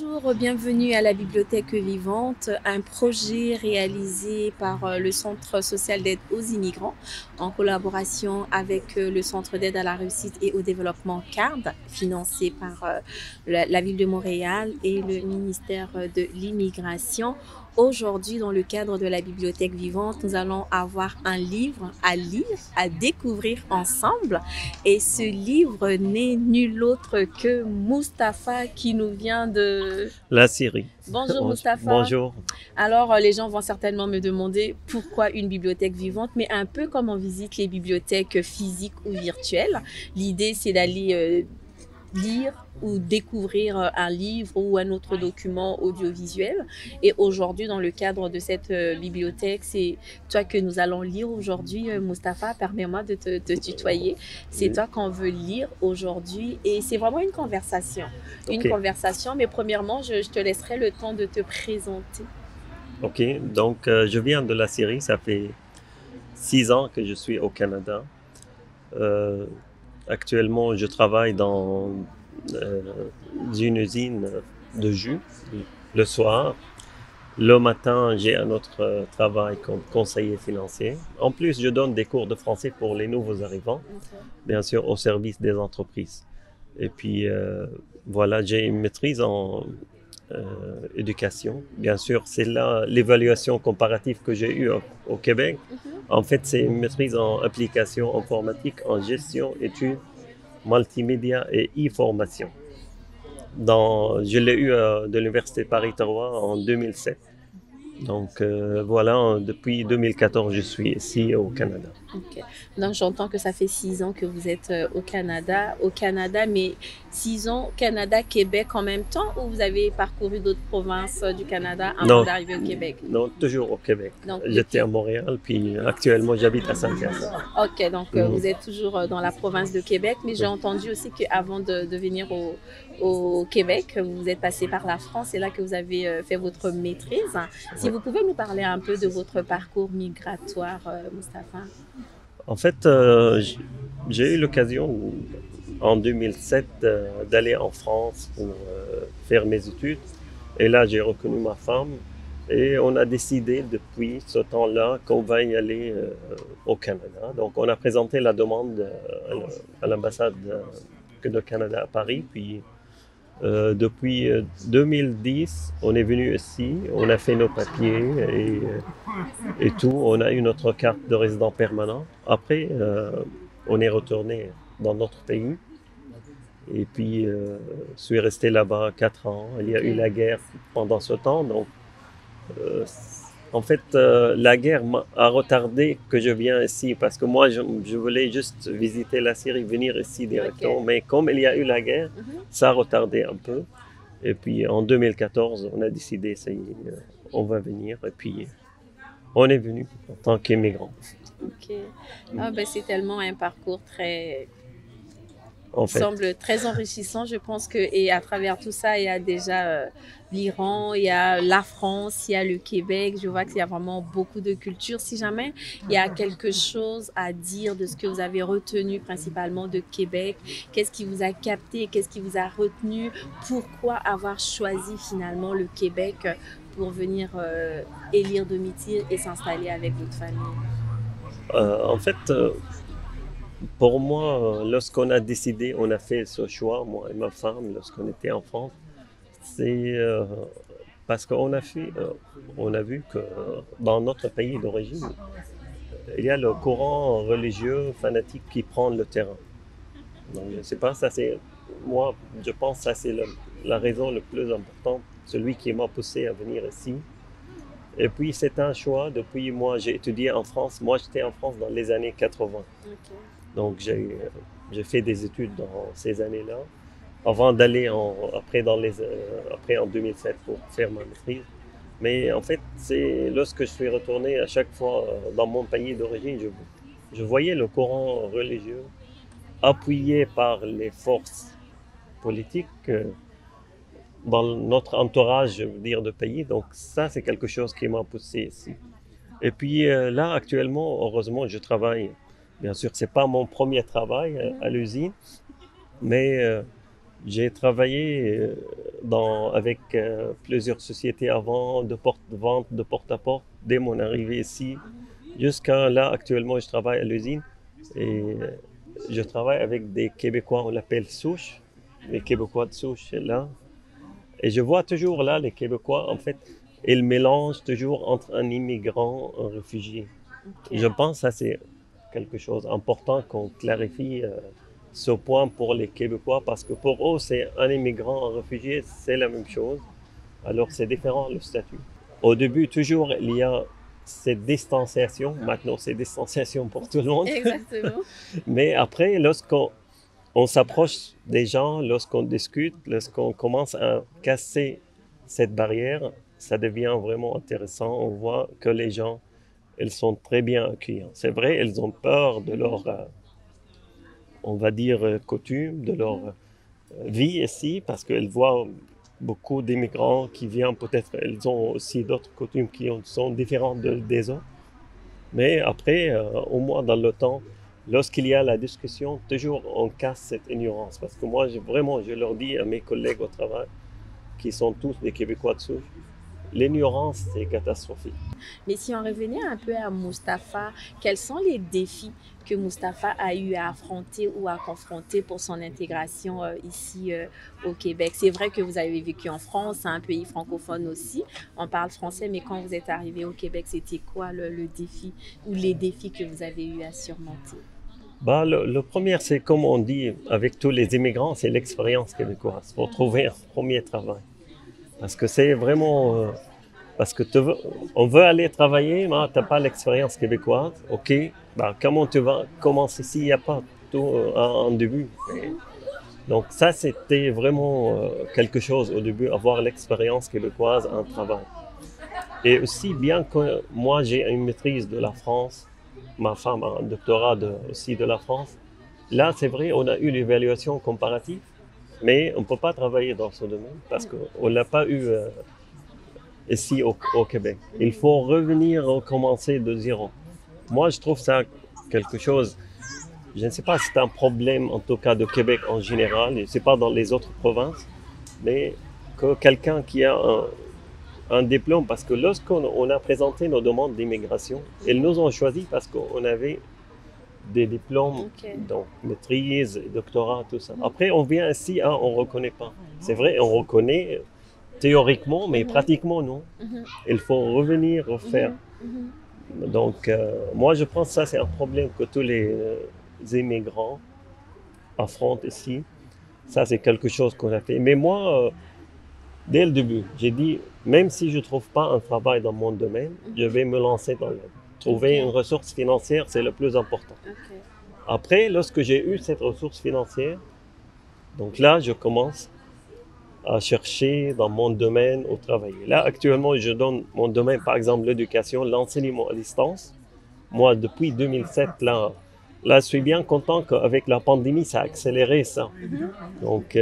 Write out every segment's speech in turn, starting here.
Bonjour, bienvenue à la Bibliothèque vivante, un projet réalisé par le Centre social d'aide aux immigrants en collaboration avec le Centre d'aide à la réussite et au développement CARD, financé par la ville de Montréal et le ministère de l'immigration. Aujourd'hui, dans le cadre de la Bibliothèque vivante, nous allons avoir un livre à lire, à découvrir ensemble. Et ce livre n'est nul autre que Mustapha qui nous vient de... La Syrie. Bonjour Mustapha. Bonjour. Alors, les gens vont certainement me demander pourquoi une bibliothèque vivante, mais un peu comme on visite les bibliothèques physiques ou virtuelles. L'idée, c'est d'aller lire ou découvrir un livre ou un autre document audiovisuel. Et aujourd'hui, dans le cadre de cette bibliothèque, c'est toi que nous allons lire aujourd'hui, Mustapha. Permets-moi de te tutoyer. C'est Oui. toi qu'on veut lire aujourd'hui et c'est vraiment une conversation. Une Ok. conversation, mais premièrement, je te laisserai le temps de te présenter. Ok. Donc, je viens de la Syrie. Ça fait 6 ans que je suis au Canada. Euh, Actuellement, je travaille dans euh, une usine de jus le soir. Le matin, j'ai un autre travail comme conseiller financier. En plus, je donne des cours de français pour les nouveaux arrivants, Okay. bien sûr, au service des entreprises. Et puis, voilà, j'ai une maîtrise en éducation. Bien sûr, c'est là l'évaluation comparative que j'ai eue au Québec. Mhm. En fait, c'est une maîtrise en application informatique, en gestion, études, multimédia et e-formation. Je l'ai eu de l'Université Paris-Terroir en 2007. Donc voilà, depuis 2014, je suis ici au Canada. Ok. Donc j'entends que ça fait 6 ans que vous êtes au Canada, mais 6 ans Canada, Québec en même temps, ou vous avez parcouru d'autres provinces du Canada avant Non, d'arriver au Québec? non, toujours au Québec. Donc J'étais à depuis. Montréal, puis actuellement j'habite à Saint-Hyacinthe. Ok, donc Mhm. vous êtes toujours dans la province de Québec, mais j'ai entendu aussi qu'avant de venir au Québec, vous êtes passé par la France, c'est là que vous avez fait votre maîtrise. Si Ouais. vous pouvez nous parler un peu de votre parcours migratoire, Mustapha. En fait, j'ai eu l'occasion en 2007 d'aller en France pour faire mes études. Et là, j'ai reconnu ma femme et on a décidé depuis ce temps-là qu'on va y aller au Canada. Donc, on a présenté la demande à l'ambassade de Canada à Paris. Puis, depuis 2010, on est venu ici, on a fait nos papiers et tout. On a eu notre carte de résident permanent. Après, on est retourné dans notre pays. Et puis, je suis resté là-bas 4 ans. Il y a eu Ok. la guerre pendant ce temps. Donc, euh, en fait, la guerre a retardé que je vienne ici parce que moi, je voulais juste visiter la Syrie, venir ici directement. Ok. Mais comme il y a eu la guerre, Mhm. ça a retardé un peu. Et puis, en 2014, on a décidé, ça y est, on va venir. Et puis, on est venu en tant qu'immigrant. Ok. Ah, ben, c'est tellement un parcours très, En qui fait, semble très enrichissant. Je pense que, et à travers tout ça, il y a déjà l'Iran, il y a la France, il y a le Québec. Je vois qu'il y a vraiment beaucoup de cultures. Si jamais il y a quelque chose à dire de ce que vous avez retenu principalement de Québec, qu'est-ce qui vous a capté, qu'est-ce qui vous a retenu, pourquoi avoir choisi finalement le Québec pour venir élire domicile et s'installer avec votre famille. en fait, pour moi, lorsqu'on a décidé, on a fait ce choix, moi et ma femme, lorsqu'on était en France, c'est parce on a vu que dans notre pays d'origine, il y a le courant religieux fanatique qui prend le terrain. Donc, je sais pas, ça c'est, moi, je pense que ça c'est la raison la plus importante, celui qui m'a poussé à venir ici. Et puis c'est un choix. Depuis moi, j'ai étudié en France. Moi, j'étais en France dans les années 80. Ok. Donc j'ai fait des études dans ces années-là, avant d'aller après en 2007 pour faire ma maîtrise. Mais en fait, c'est lorsque je suis retourné à chaque fois dans mon pays d'origine, je voyais le courant religieux appuyé par les forces politiques dans notre entourage, je veux dire, de pays. Donc ça, c'est quelque chose qui m'a poussé ici. Et puis là, actuellement, heureusement, je travaille. Bien sûr, c'est pas mon premier travail à Mhm. l'usine, mais J'ai travaillé avec plusieurs sociétés avant, de vente de porte-à-porte, dès mon arrivée ici. Jusqu'à là, actuellement, je travaille à l'usine et je travaille avec des Québécois, on l'appelle souche, les Québécois de souche, là. Et je vois toujours là, les Québécois, en fait, ils mélangent toujours entre un immigrant et un réfugié. Et je Ok. pense que ça, c'est quelque chose d'important qu'on clarifie ce point pour les Québécois, parce que pour eux, c'est un immigrant, un réfugié, c'est la même chose. Alors, c'est différent le statut. Au début, toujours, il y a cette distanciation. Maintenant, c'est distanciation pour tout le monde. Exactement. Mais après, lorsqu'on s'approche des gens, lorsqu'on discute, lorsqu'on commence à casser cette barrière, ça devient vraiment intéressant. On voit que les gens, ils sont très bien accueillants. C'est vrai, ils ont peur de leur, on va dire, coutume, de leur vie ici, parce qu'ils voient beaucoup d'immigrants qui viennent, peut-être, ils ont aussi d'autres coutumes qui sont différentes des autres. Mais après, au moins dans le temps, lorsqu'il y a la discussion, toujours on casse cette ignorance. Parce que moi, vraiment, je leur dis à mes collègues au travail, qui sont tous des Québécois de souche, l'ignorance, c'est catastrophique. Mais si on revenait un peu à Mustapha, quels sont les défis que Mustapha a eu à affronter ou à confronter pour son intégration ici au Québec? C'est vrai que vous avez vécu en France, c'est un pays francophone aussi. On parle français, mais quand vous êtes arrivé au Québec, c'était quoi le défi ou les défis que vous avez eu à surmonter? Bah, le premier, c'est comme on dit avec tous les immigrants, c'est l'expérience québécoise pour trouver un premier travail. Parce que c'est vraiment, parce que on veut aller travailler, mais tu n'as pas l'expérience québécoise. OK, bah, comment tu vas commencer s'il n'y a pas tout en début? Donc ça, c'était vraiment quelque chose au début, avoir l'expérience québécoise en travail. Et aussi, bien que moi, j'ai une maîtrise de la France, ma femme a un doctorat aussi de la France, là, c'est vrai, on a eu l'évaluation comparative, mais on ne peut pas travailler dans ce domaine parce qu'on ne l'a pas eu ici au Québec. Il faut revenir recommencer de zéro. Moi, je trouve ça quelque chose, je ne sais pas si c'est un problème en tout cas de Québec en général, je ne sais pas dans les autres provinces, mais que quelqu'un qui a un diplôme, parce que lorsqu'on a présenté nos demandes d'immigration, ils nous ont choisi parce qu'on avait des diplômes, Ok. donc maîtrise, doctorat, tout ça. Après, on vient ici, hein, on ne reconnaît pas. C'est vrai, on reconnaît théoriquement, mais pratiquement non. Mhm. Il faut revenir refaire. Mhm. Donc, moi, je pense que ça, c'est un problème que tous les immigrants affrontent ici. Ça, c'est quelque chose qu'on a fait. Mais moi, dès le début, j'ai dit, même si je ne trouve pas un travail dans mon domaine, je vais me lancer dans le... Trouver une ressource financière, c'est le plus important. Ok. Après, lorsque j'ai eu cette ressource financière, donc là, je commence à chercher dans mon domaine au travail. Là, actuellement, je donne mon domaine, par exemple, l'éducation, l'enseignement à distance. Moi, depuis 2007, là, je suis bien content qu'avec la pandémie, ça a accéléré ça. Donc,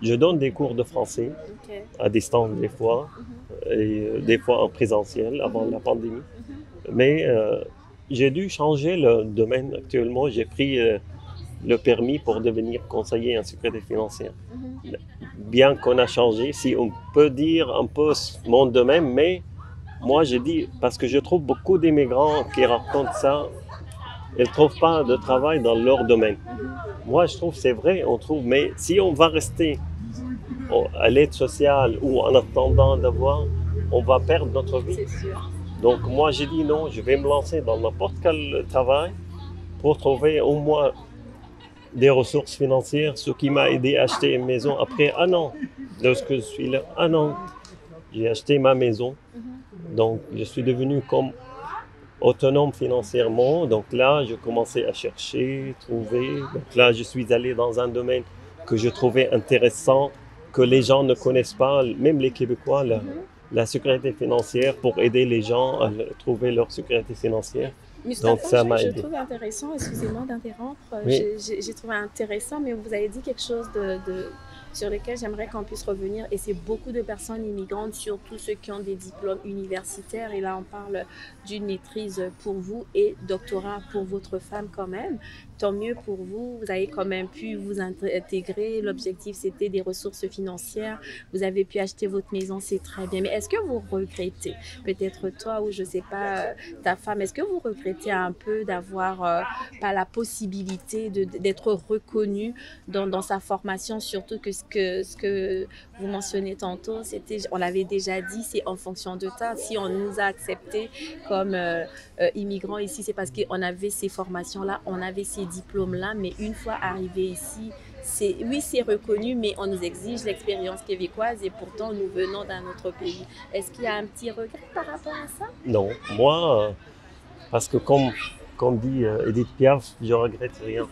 je donne des cours de français Ok. à distance des fois, et des fois en présentiel avant la pandémie. Mais j'ai dû changer le domaine actuellement. J'ai pris le permis pour devenir conseiller en sécurité financière. Bien qu'on a changé, si on peut dire un peu mon domaine, mais moi j'ai dit, parce que je trouve beaucoup d'immigrants qui racontent ça, ils ne trouvent pas de travail dans leur domaine. Moi je trouve c'est vrai, on trouve, mais si on va rester à l'aide sociale ou en attendant d'avoir, on va perdre notre vie. C'est sûr. Donc moi j'ai dit non, je vais me lancer dans n'importe quel travail pour trouver au moins des ressources financières, ce qui m'a aidé à acheter une maison après un an. Lorsque je suis là, un an, j'ai acheté ma maison. Donc je suis devenu comme autonome financièrement. Donc là, je commençais à chercher, trouver. Donc là, je suis allé dans un domaine que je trouvais intéressant, que les gens ne connaissent pas, même les Québécois, la sécurité financière pour aider les gens à trouver leur sécurité financière. Donc Mustapha, ça m'a je aidé. trouve intéressant, excusez-moi d'interrompre, Oui. j'ai trouvé intéressant, mais vous avez dit quelque chose sur lesquels j'aimerais qu'on puisse revenir. Et c'est beaucoup de personnes immigrantes, surtout ceux qui ont des diplômes universitaires. Et là, on parle d'une maîtrise pour vous et doctorat pour votre femme quand même. Tant mieux pour vous. Vous avez quand même pu vous intégrer. L'objectif, c'était des ressources financières. Vous avez pu acheter votre maison, c'est très bien. Mais est-ce que vous regrettez, peut-être toi ou je sais pas, ta femme, est-ce que vous regrettez un peu d'avoir pas la possibilité d'être reconnu dans sa formation, surtout que ce que vous mentionnez tantôt, c'était, on l'avait déjà dit, c'est en fonction de ça. Si on nous a acceptés comme immigrants ici, c'est parce qu'on avait ces formations-là, on avait ces diplômes-là, mais une fois arrivé ici, oui, c'est reconnu, mais on nous exige l'expérience québécoise et pourtant nous venons d'un autre pays. Est-ce qu'il y a un petit regret par rapport à ça? Non, moi, parce que comme dit Edith Piaf, je regrette rien.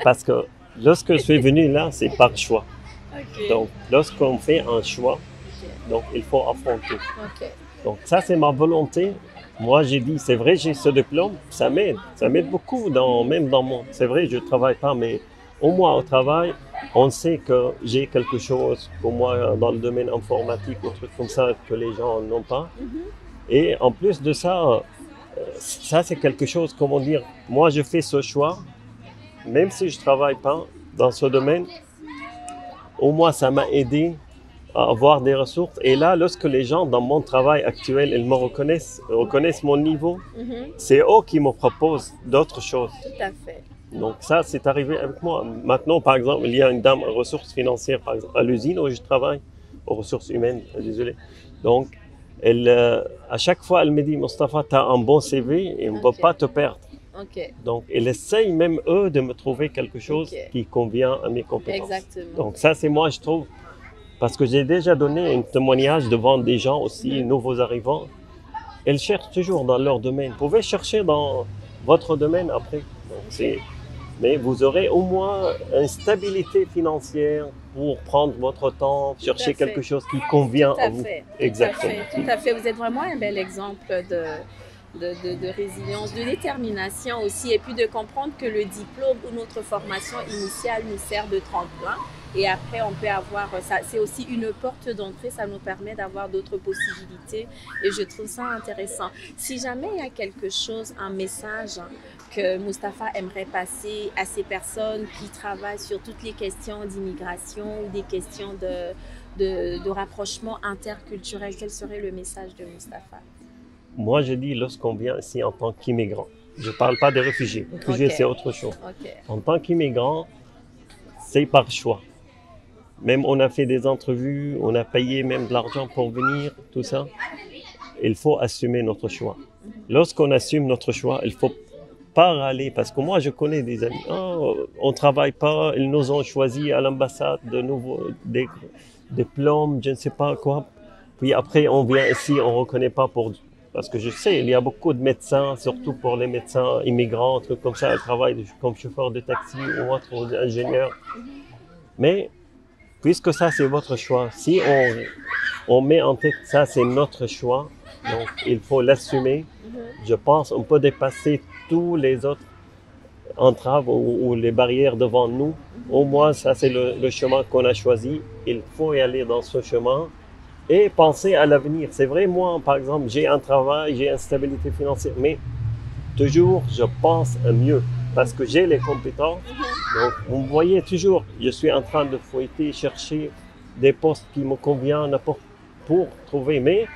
Parce que lorsque je suis venu là, c'est par choix. Ok. Donc, lorsqu'on fait un choix, Ok. donc il faut affronter. Ok. Donc, ça, c'est ma volonté. Moi, j'ai dit, c'est vrai, j'ai ce diplôme, ça m'aide. Ça m'aide beaucoup, même dans mon. C'est vrai, je ne travaille pas, mais au moins au travail, on sait que j'ai quelque chose, pour moi, dans le domaine informatique, ou trucs comme ça, que les gens n'ont pas. Mhm. Et en plus de ça, ça, c'est quelque chose, comment dire, moi, je fais ce choix, même si je ne travaille pas dans ce domaine, au moins, ça m'a aidé à avoir des ressources. Et là, lorsque les gens dans mon travail actuel, ils me reconnaissent mon niveau, Mhm. c'est eux qui me proposent d'autres choses. Tout à fait. Donc ça, c'est arrivé avec moi. Maintenant, par exemple, il y a une dame aux ressources financières, par exemple, à l'usine où je travaille, aux ressources humaines, désolé. Donc, à chaque fois, elle me dit, Mustapha, tu as un bon CV et on ne peut Ok. pas te perdre. Ok. Donc, elle essaye même eux de me trouver quelque chose Ok. qui convient à mes compétences. Exactement. Donc ça, c'est moi, je trouve, parce que j'ai déjà donné un témoignage devant des gens aussi, Mhm. nouveaux arrivants. Elles cherchent toujours dans leur domaine. Vous pouvez chercher dans votre domaine après. Donc, mais vous aurez au moins une stabilité financière pour prendre votre temps, chercher quelque chose qui convient Tout à à vous. fait. Exactement. Tout à fait. Vous êtes vraiment un bel exemple de résilience, de détermination aussi, et puis de comprendre que le diplôme ou notre formation initiale nous sert de tremplin. Et après, on peut avoir ça. C'est aussi une porte d'entrée. Ça nous permet d'avoir d'autres possibilités. Et je trouve ça intéressant. Si jamais il y a quelque chose, un message que Mustapha aimerait passer à ces personnes qui travaillent sur toutes les questions d'immigration ou des questions de rapprochement interculturel, quel serait le message de Mustapha? Moi, je dis lorsqu'on vient ici en tant qu'immigrant. Je ne parle pas des réfugiés. Les réfugiés, Ok. c'est autre chose. Ok. En tant qu'immigrant, c'est par choix. Même on a fait des entrevues, on a payé même de l'argent pour venir, tout ça. Il faut assumer notre choix. Lorsqu'on assume notre choix, il faut pas râler. Parce que moi, je connais des amis. Oh, on ne travaille pas, ils nous ont choisi à l'ambassade de nouveaux des diplômes, je ne sais pas quoi. Puis après, on vient ici, on ne reconnaît pas pour. Parce que je sais, il y a beaucoup de médecins, surtout pour les médecins immigrants, trucs comme ça, ils travaillent comme chauffeur de taxi ou autre, ou ingénieur. Mais puisque ça, c'est votre choix, si on met en tête ça, c'est notre choix, donc il faut l'assumer. Je pense qu'on peut dépasser tous les autres entraves ou les barrières devant nous. Au moins, ça, c'est le chemin qu'on a choisi. Il faut y aller dans ce chemin et penser à l'avenir. C'est vrai, moi, par exemple, j'ai un travail, j'ai une stabilité financière, mais toujours, je pense à mieux parce que j'ai les compétences. Donc, vous me voyez toujours, je suis en train de fouetter, chercher des postes qui me conviennent pour trouver. Mais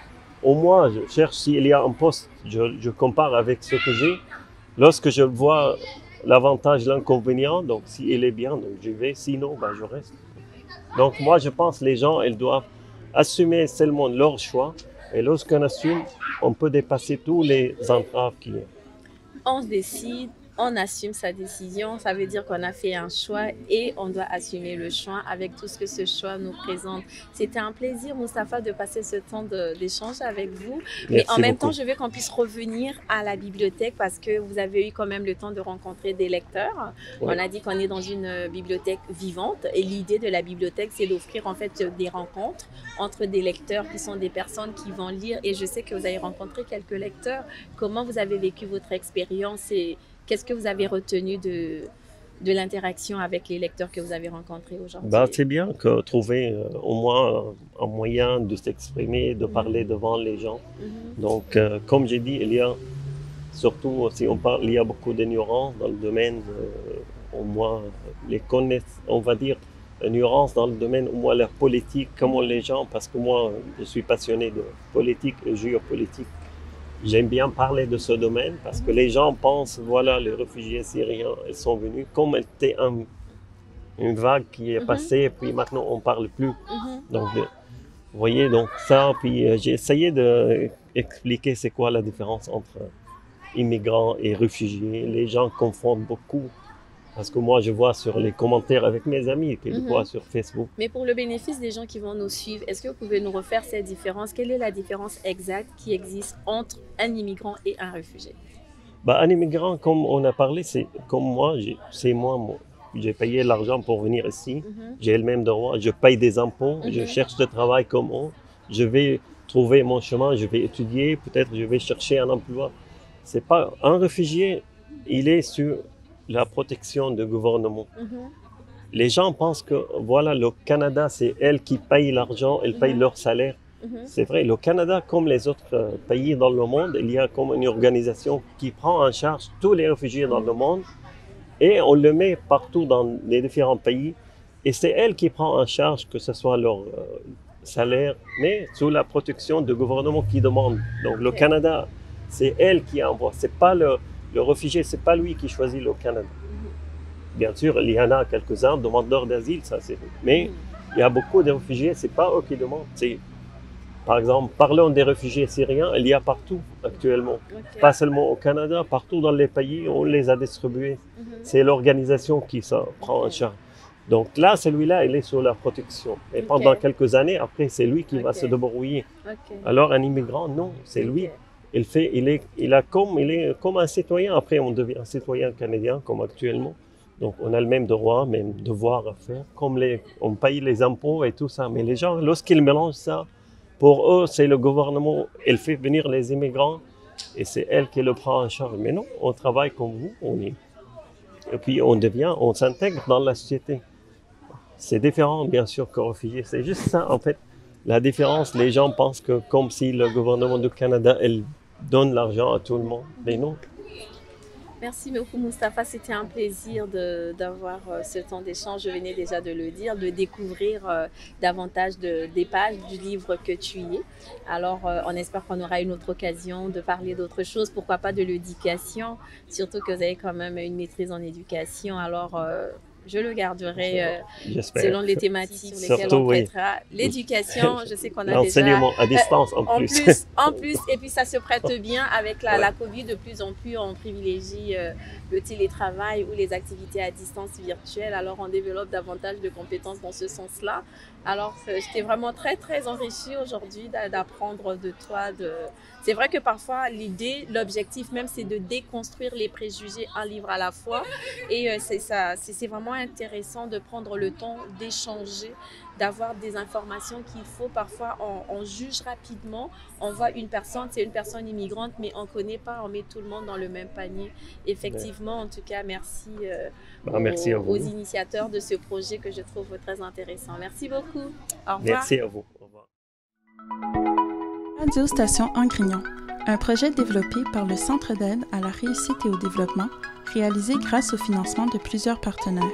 au moins, je cherche s'il y a un poste, je compare avec ce que j'ai. Lorsque je vois l'avantage, l'inconvénient, donc s'il est bien, donc j'y vais. Sinon, ben, je reste. Donc, moi, je pense que les gens, ils doivent assumer seulement leur choix. Et lorsqu'on assume, on peut dépasser tous les entraves qu'il y a. On se décide, on assume sa décision, ça veut dire qu'on a fait un choix et on doit assumer le choix avec tout ce que ce choix nous présente. C'était un plaisir, Mustapha, de passer ce temps d'échange avec vous. Mais en même temps, je veux qu'on puisse revenir à la bibliothèque parce que vous avez eu quand même le temps de rencontrer des lecteurs. Ouais. On a dit qu'on est dans une bibliothèque vivante et l'idée de la bibliothèque, c'est d'offrir en fait des rencontres entre des lecteurs qui sont des personnes qui vont lire. Et je sais que vous avez rencontré quelques lecteurs. Comment vous avez vécu votre expérience et qu'est-ce que vous avez retenu de l'interaction avec les lecteurs que vous avez rencontrés aujourd'hui? Bah, c'est bien que trouver au moins un moyen de s'exprimer, de parler devant les gens. Donc, comme j'ai dit, il y a surtout, si on parle, il y a beaucoup d'ignorance dans le domaine, au moins les connaissances, on va dire, ignorance dans le domaine, au moins la politique, comment les gens, parce que moi, je suis passionné de politique et géopolitique. J'aime bien parler de ce domaine parce que les gens pensent, voilà, les réfugiés syriens, ils sont venus comme c'était une vague qui est passée, puis maintenant on parle plus. Donc, vous voyez, donc ça, puis j'ai essayé d'expliquer c'est quoi la différence entre immigrants et réfugiés. Les gens confondent beaucoup parce que moi je vois sur les commentaires avec mes amis, quelquefois sur Facebook. Mais pour le bénéfice des gens qui vont nous suivre, est-ce que vous pouvez nous refaire cette différence? Quelle est la différence exacte qui existe entre un immigrant et un réfugié? Bah, un immigrant, comme on a parlé, c'est comme moi, j'ai payé l'argent pour venir ici, j'ai le même droit, je paye des impôts, je cherche du travail comme eux, je vais trouver mon chemin, je vais étudier, peut-être je vais chercher un emploi. C'est pas un réfugié, il est sur la protection du gouvernement. Les gens pensent que voilà, le Canada, c'est elle qui paye l'argent, elle paye leur salaire. C'est vrai, le Canada, comme les autres pays dans le monde, il y a comme une organisation qui prend en charge tous les réfugiés dans le monde et on le met partout dans les différents pays. Et c'est elle qui prend en charge que ce soit leur salaire, mais sous la protection du gouvernement qui demande. Donc le Canada, c'est elle qui envoie. C'est pas le réfugié, c'est pas lui qui choisit le Canada. Bien sûr, il y en a quelques-uns demandeurs d'asile, ça c'est. Mais il y a beaucoup de réfugiés, c'est pas eux qui demandent. Par exemple, parlons des réfugiés syriens, il y a partout actuellement. Pas seulement au Canada, partout dans les pays, on les a distribués. C'est l'organisation qui s'en prend en charge. Donc là, celui-là, il est sous la protection. Et pendant quelques années, après, c'est lui qui va se débrouiller. Alors un immigrant, non, c'est lui. Il est comme un citoyen. Après, on devient un citoyen canadien, comme actuellement. Donc, on a le même droit, même devoir à faire. Comme on paye les impôts et tout ça. Mais les gens, lorsqu'ils mélangent ça, pour eux, c'est le gouvernement, elle fait venir les immigrants et c'est elle qui le prend en charge. Mais non, on travaille comme vous, et puis on s'intègre dans la société. C'est différent, bien sûr, que réfugié. C'est juste ça, en fait. La différence, les gens pensent que comme si le gouvernement du Canada, elle donne l'argent à tout le monde. Mais non. Merci beaucoup Moustapha, c'était un plaisir d'avoir ce temps d'échange, je venais déjà de le dire, de découvrir davantage des pages du livre que tu y es. Alors on espère qu'on aura une autre occasion de parler d'autre chose, pourquoi pas de l'éducation, surtout que vous avez quand même une maîtrise en éducation, alors je le garderai selon les thématiques sur lesquelles on traitera. L'éducation, je sais qu'on a déjà... L'enseignement à distance en plus. En plus, et puis ça se prête bien avec la COVID. De plus en plus, on privilégie le télétravail ou les activités à distance virtuelles. Alors, on développe davantage de compétences dans ce sens-là. Alors, j'étais vraiment très, très enrichie aujourd'hui d'apprendre de toi. C'est vrai que parfois, l'objectif même, c'est de déconstruire les préjugés un livre à la fois. Et c'est vraiment intéressant de prendre le temps d'échanger, d'avoir des informations qu'il faut. Parfois, on juge rapidement. On voit une personne, c'est une personne immigrante, mais on ne connaît pas, on met tout le monde dans le même panier. Effectivement, en tout cas, merci, merci aux initiateurs de ce projet que je trouve très intéressant. Merci beaucoup. Au revoir. Merci à vous. Au revoir. Radio Station Angrignon, un projet développé par le Centre d'aide à la réussite et au développement, réalisé grâce au financement de plusieurs partenaires.